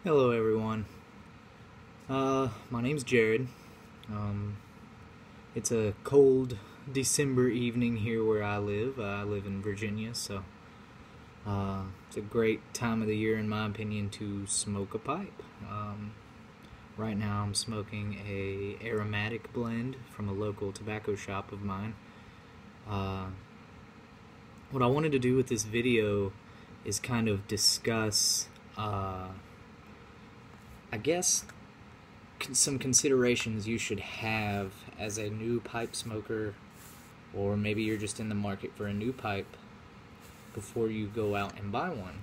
Hello everyone. My name's Jared. It's a cold December evening here where I live. I live in Virginia, so it's a great time of the year, in my opinion, to smoke a pipe. Right now I'm smoking a aromatic blend from a local tobacco shop of mine. What I wanted to do with this video is kind of discuss I guess some considerations you should have as a new pipe smoker, or maybe you're just in the market for a new pipe before you go out and buy one.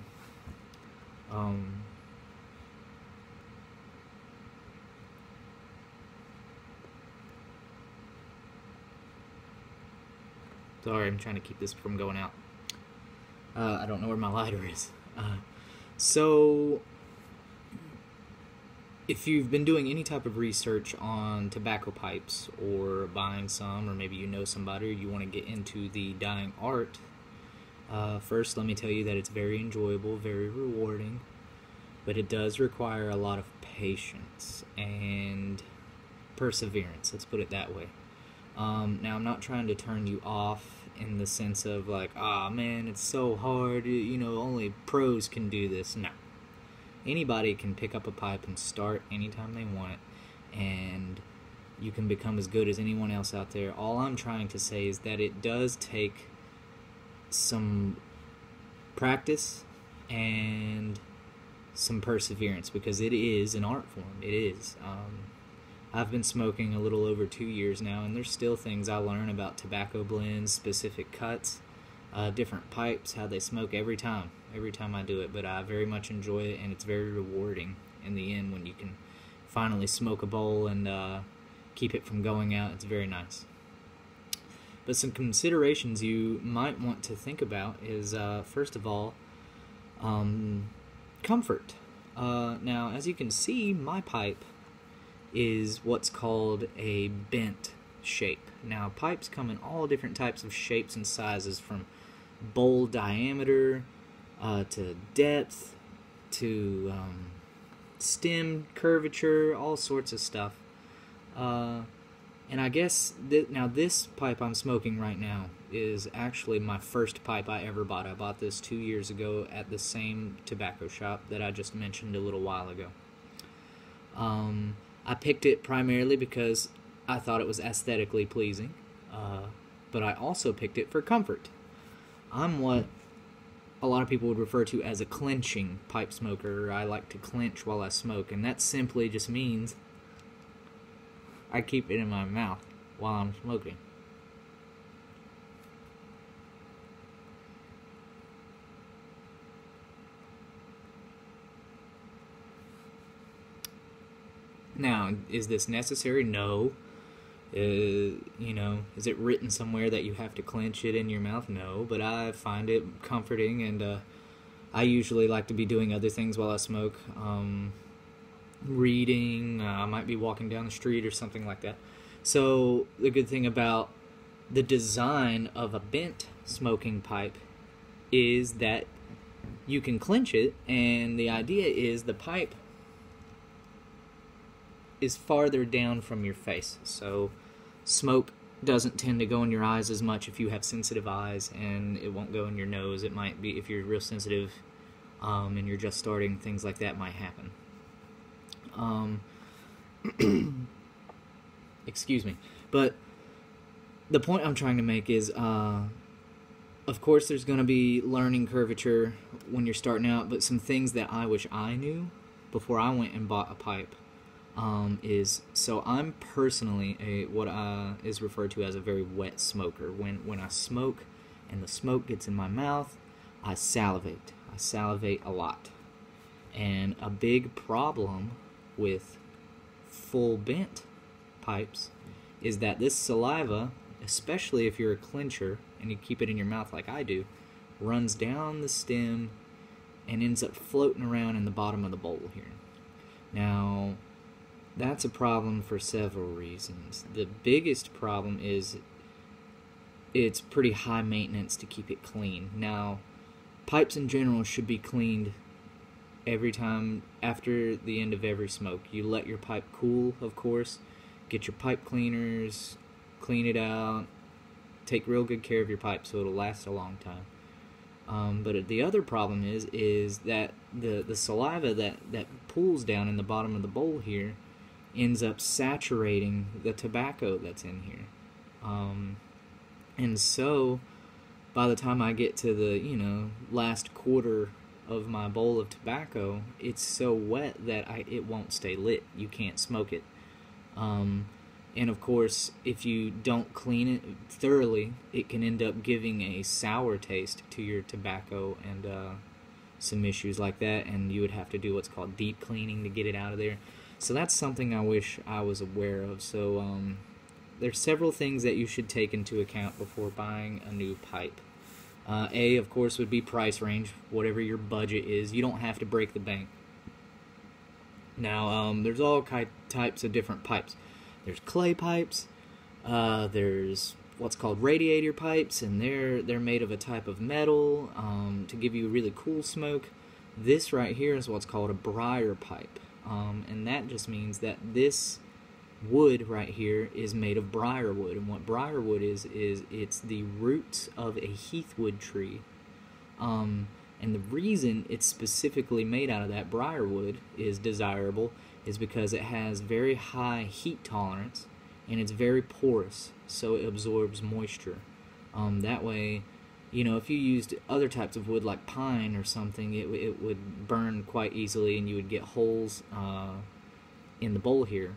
Sorry, I'm trying to keep this from going out. I don't know where my lighter is. So if you've been doing any type of research on tobacco pipes, or buying some, or maybe you know somebody, or you want to get into the dyeing art, first let me tell you that it's very enjoyable, very rewarding, but it does require a lot of patience and perseverance, let's put it that way. Now, I'm not trying to turn you off in the sense of like, ah, man, it's so hard, you know, only pros can do this. No. Anybody can pick up a pipe and start anytime they want, and you can become as good as anyone else out there. All I'm trying to say is that it does take some practice and some perseverance, because it is an art form. It is. I've been smoking a little over 2 years now, and there's still things I learn about tobacco blends, specific cuts, different pipes, how they smoke every time I do it. But I very much enjoy it, and it's very rewarding in the end when you can finally smoke a bowl and keep it from going out. It's very nice. But some considerations you might want to think about is, first of all, comfort. Now, as you can see, my pipe is what's called a bent shape. Now, pipes come in all different types of shapes and sizes, from bowl diameter to depth to stem curvature, all sorts of stuff. And I guess now this pipe I'm smoking right now is actually my first pipe I ever bought. I bought this 2 years ago at the same tobacco shop that I just mentioned a little while ago. I picked it primarily because I thought it was aesthetically pleasing, but I also picked it for comfort. I'm what a lot of people would refer to as a clenching pipe smoker. I like to clench while I smoke, and that simply just means I keep it in my mouth while I'm smoking. Now, is this necessary? No. Is it written somewhere that you have to clench it in your mouth? No, but I find it comforting, and I usually like to be doing other things while I smoke. Reading, I might be walking down the street or something like that. So the good thing about the design of a bent smoking pipe is that you can clench it, and the idea is the pipe is farther down from your face, so smoke doesn't tend to go in your eyes as much if you have sensitive eyes, and it won't go in your nose. It might be, if you're real sensitive and you're just starting, things like that might happen. Excuse me. But the point I'm trying to make is, of course there's going to be learning curvature when you're starting out, but some things that I wish I knew before I went and bought a pipe so I'm personally what is referred to as a very wet smoker. When I smoke and the smoke gets in my mouth, I salivate. I salivate a lot. And a big problem with full bent pipes is that this saliva, especially if you're a clencher and you keep it in your mouth like I do, runs down the stem and ends up floating around in the bottom of the bowl here. Now, that's a problem for several reasons. The biggest problem is it's pretty high maintenance to keep it clean. Now, pipes in general should be cleaned every time after the end of every smoke. You let your pipe cool, of course. Get your pipe cleaners, clean it out. Take real good care of your pipe so it'll last a long time. But the other problem is that the saliva that pools down in the bottom of the bowl here ends up saturating the tobacco that's in here. And so by the time I get to the last quarter of my bowl of tobacco, it's so wet that it won't stay lit. You can't smoke it. And of course, if you don't clean it thoroughly, it can end up giving a sour taste to your tobacco and some issues like that, and you would have to do what's called deep cleaning to get it out of there. So that's something I wish I was aware of. So there's several things that you should take into account before buying a new pipe. A, of course, would be price range, whatever your budget is. You don't have to break the bank. Now, there's all types of different pipes. There's clay pipes, there's what's called radiator pipes, and they're made of a type of metal to give you a really cool smoke. This right here is what's called a briar pipe, and that just means that this wood right here is made of briar wood. And what briar wood is it's the roots of a heathwood tree. And the reason it's specifically made out of that briar wood is desirable is because it has very high heat tolerance and it's very porous, so it absorbs moisture. That way, if you used other types of wood like pine or something, it would burn quite easily and you would get holes in the bowl here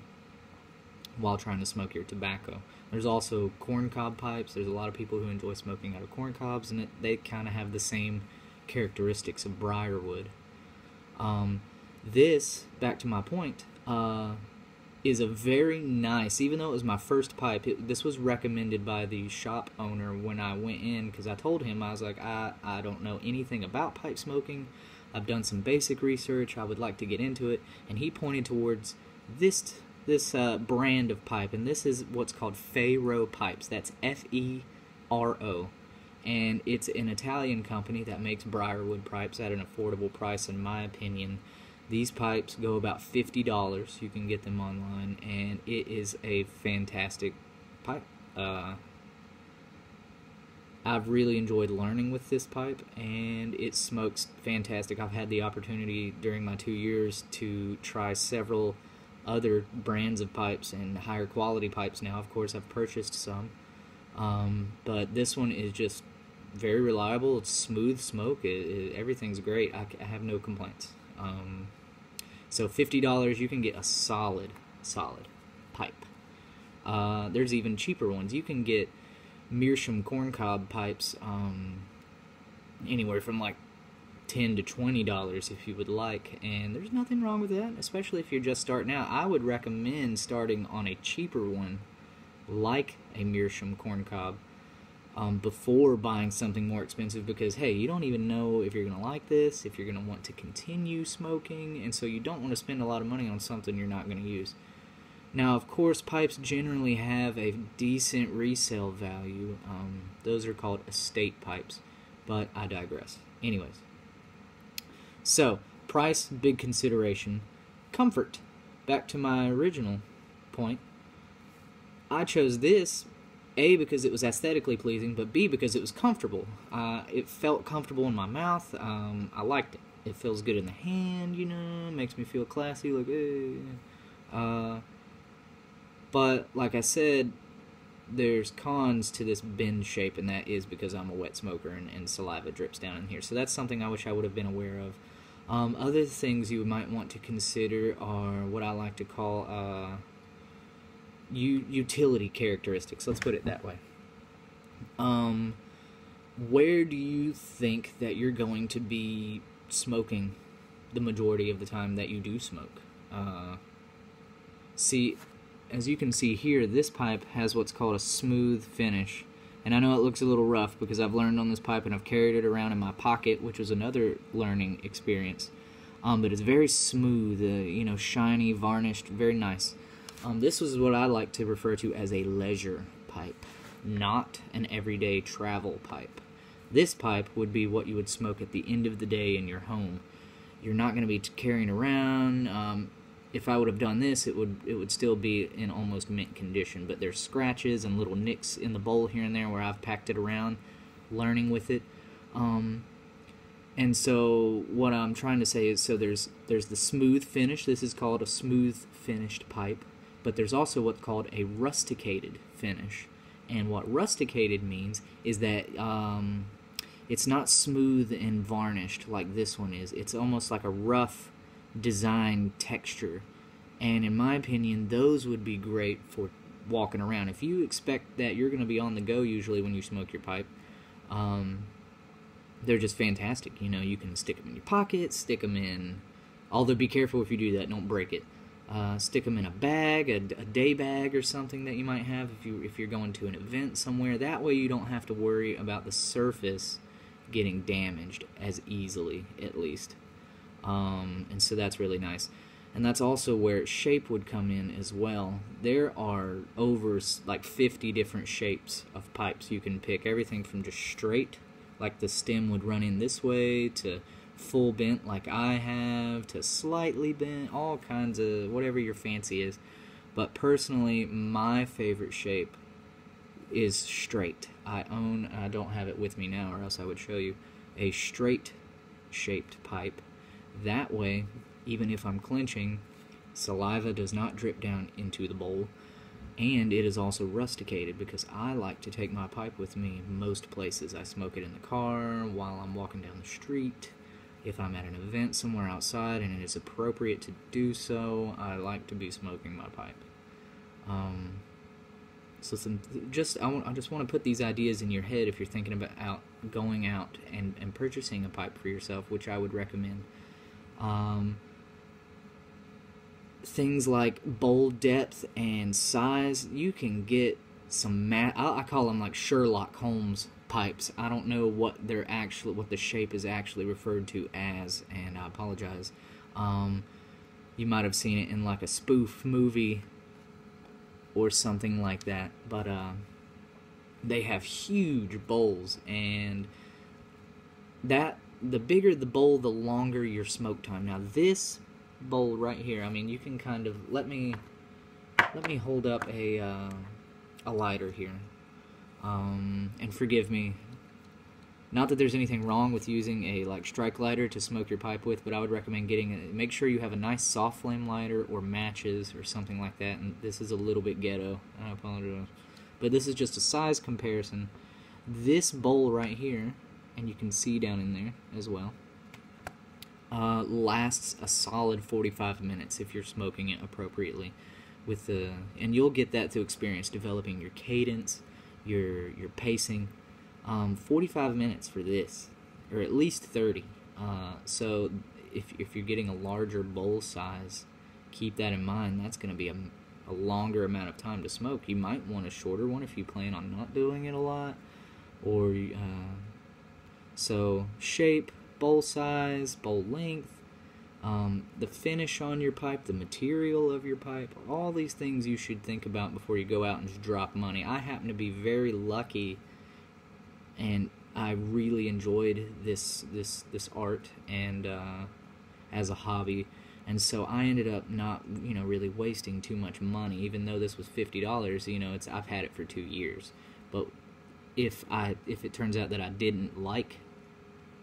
while trying to smoke your tobacco. There's also corncob pipes. There's a lot of people who enjoy smoking out of corn cobs, and they kind of have the same characteristics of briar wood. This, back to my point, is a very nice, even though it was my first pipe, this was recommended by the shop owner when I went in, because I told him, I was like, I don't know anything about pipe smoking. I've done some basic research. I would like to get into it. And he pointed towards this brand of pipe, and this is what's called Fero pipes. That's F-E-R-O. And it's an Italian company that makes briarwood pipes at an affordable price, in my opinion. These pipes go about $50. You can get them online, and it is a fantastic pipe. I've really enjoyed learning with this pipe, and it smokes fantastic. I've had the opportunity during my 2 years to try several other brands of pipes and higher quality pipes now. Of course, I've purchased some, but this one is just very reliable. It's smooth smoke. Everything's great. I have no complaints. So $50, you can get a solid pipe. There's even cheaper ones. You can get meerschaum corncob pipes anywhere from like $10 to $20 if you would like, and there's nothing wrong with that, especially if you're just starting out. I would recommend starting on a cheaper one like a meerschaum corncob before buying something more expensive, because hey, you don't even know if you're going to like this, if you're going to want to continue smoking, and so you don't want to spend a lot of money on something you're not going to use. Now, of course, pipes generally have a decent resale value. Those are called estate pipes, but I digress. Anyways, so price, big consideration. Comfort, back to my original point. I chose this, A, because it was aesthetically pleasing, but B, because it was comfortable. It felt comfortable in my mouth. I liked it. It feels good in the hand, makes me feel classy, like, hey. But, like I said, there's cons to this bin shape, and that is because I'm a wet smoker and saliva drips down in here. So that's something I wish I would have been aware of. Other things you might want to consider are what I like to call utility characteristics. Let's put it that way. Where do you think that you're going to be smoking the majority of the time that you do smoke? See, as you can see here, this pipe has what's called a smooth finish. And I know it looks a little rough because I've learned on this pipe and I've carried it around in my pocket, which was another learning experience. But it's very smooth, shiny, varnished, very nice. This is what I like to refer to as a leisure pipe, not an everyday travel pipe. This pipe would be what you would smoke at the end of the day in your home. You're not going to be carrying around. If I would have done this, it would still be in almost mint condition, but there's scratches and little nicks in the bowl here and there where I've packed it around, learning with it. And so what I'm trying to say is, so there's the smooth finish. This is called a smooth finished pipe, but there's also what's called a rusticated finish. And what rusticated means is that it's not smooth and varnished like this one is. It's almost like a rough design texture. And in my opinion, those would be great for walking around. If you expect that you're going to be on the go usually when you smoke your pipe, they're just fantastic. You know, you can stick them in your pocket, stick them in, although be careful if you do that, don't break it. Stick them in a bag, a day bag or something that you might have if you're going to an event somewhere. That way you don't have to worry about the surface getting damaged as easily, at least. And so that's really nice. And that's also where shape would come in as well. There are over like 50 different shapes of pipes you can pick. Everything from just straight, like the stem would run in this way, to full bent like I have, to slightly bent, all kinds of whatever your fancy is. But personally, my favorite shape is straight. I don't have it with me now or else I would show you, a straight shaped pipe. That way, even if I'm clenching, saliva does not drip down into the bowl, and it is also rusticated because I like to take my pipe with me most places. I smoke it in the car, while I'm walking down the street. If I'm at an event somewhere outside and it is appropriate to do so, I like to be smoking my pipe. I just want to put these ideas in your head if you're thinking about going out and purchasing a pipe for yourself, which I would recommend. Things like bowl depth and size, you can get some I call them like Sherlock Holmes pipes. I don't know what the shape is actually referred to as, and I apologize. You might have seen it in like a spoof movie or something like that, but they have huge bowls, and the bigger the bowl, the longer your smoke time. Now this bowl right here, I mean, you can kind of let me hold up a lighter here, and forgive me, not that there's anything wrong with using a like strike lighter to smoke your pipe with, but I would recommend make sure you have a nice soft flame lighter or matches or something like that. And this is a little bit ghetto, I apologize, but this is just a size comparison. This bowl right here, and you can see down in there as well, lasts a solid 45 minutes if you're smoking it appropriately. And you'll get that through experience, developing your cadence, your pacing. 45 minutes for this, or at least 30. So if you're getting a larger bowl size, keep that in mind. That's going to be a longer amount of time to smoke. You might want a shorter one if you plan on not doing it a lot, or so shape, bowl size, bowl length, the finish on your pipe, the material of your pipe, all these things you should think about before you go out and just drop money. I happen to be very lucky, and I really enjoyed this art and as a hobby, and so I ended up not really wasting too much money. Even though this was $50, I've had it for 2 years. But if it turns out that I didn't like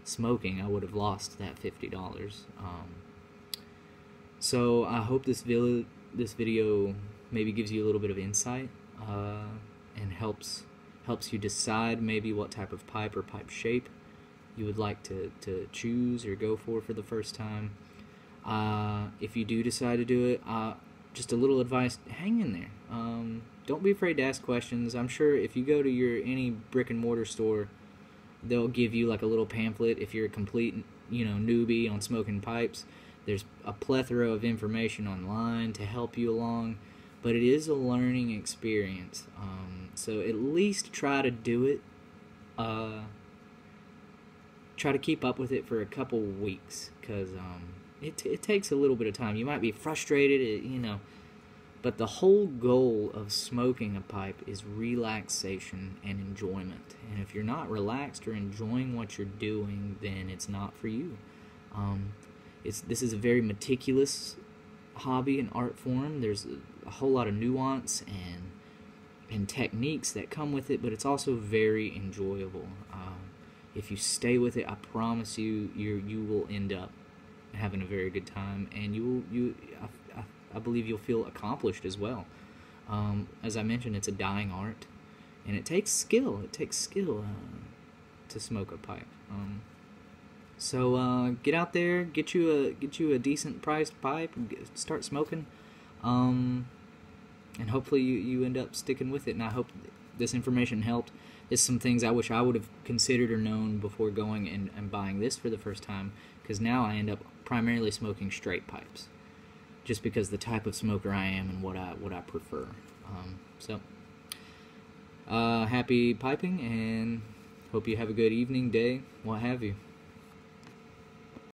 smoking, I would have lost that $50. So I hope this video maybe gives you a little bit of insight and helps you decide maybe what type of pipe or pipe shape you would like to choose or go for the first time. If you do decide to do it, just a little advice: hang in there. Don't be afraid to ask questions. I'm sure if you go to any brick and mortar store, they'll give you like a little pamphlet if you're a complete newbie on smoking pipes. There's a plethora of information online to help you along, but it is a learning experience. So at least try to do it. Try to keep up with it for a couple weeks, because it takes a little bit of time. You might be frustrated, but the whole goal of smoking a pipe is relaxation and enjoyment. And if you're not relaxed or enjoying what you're doing, then it's not for you. This is a very meticulous hobby and art form. There's a whole lot of nuance and techniques that come with it, but it's also very enjoyable. If you stay with it, I promise you, you will end up having a very good time, and I believe you'll feel accomplished as well. As I mentioned, it's a dying art, and it takes skill. It takes skill to smoke a pipe. So get out there, get you a decent priced pipe, and start smoking, and hopefully you end up sticking with it. And I hope this information helped. There's some things I wish I would have considered or known before going and buying this for the first time, because now I end up primarily smoking straight pipes, just because the type of smoker I am and what I prefer. Happy piping, and hope you have a good evening, day, what have you.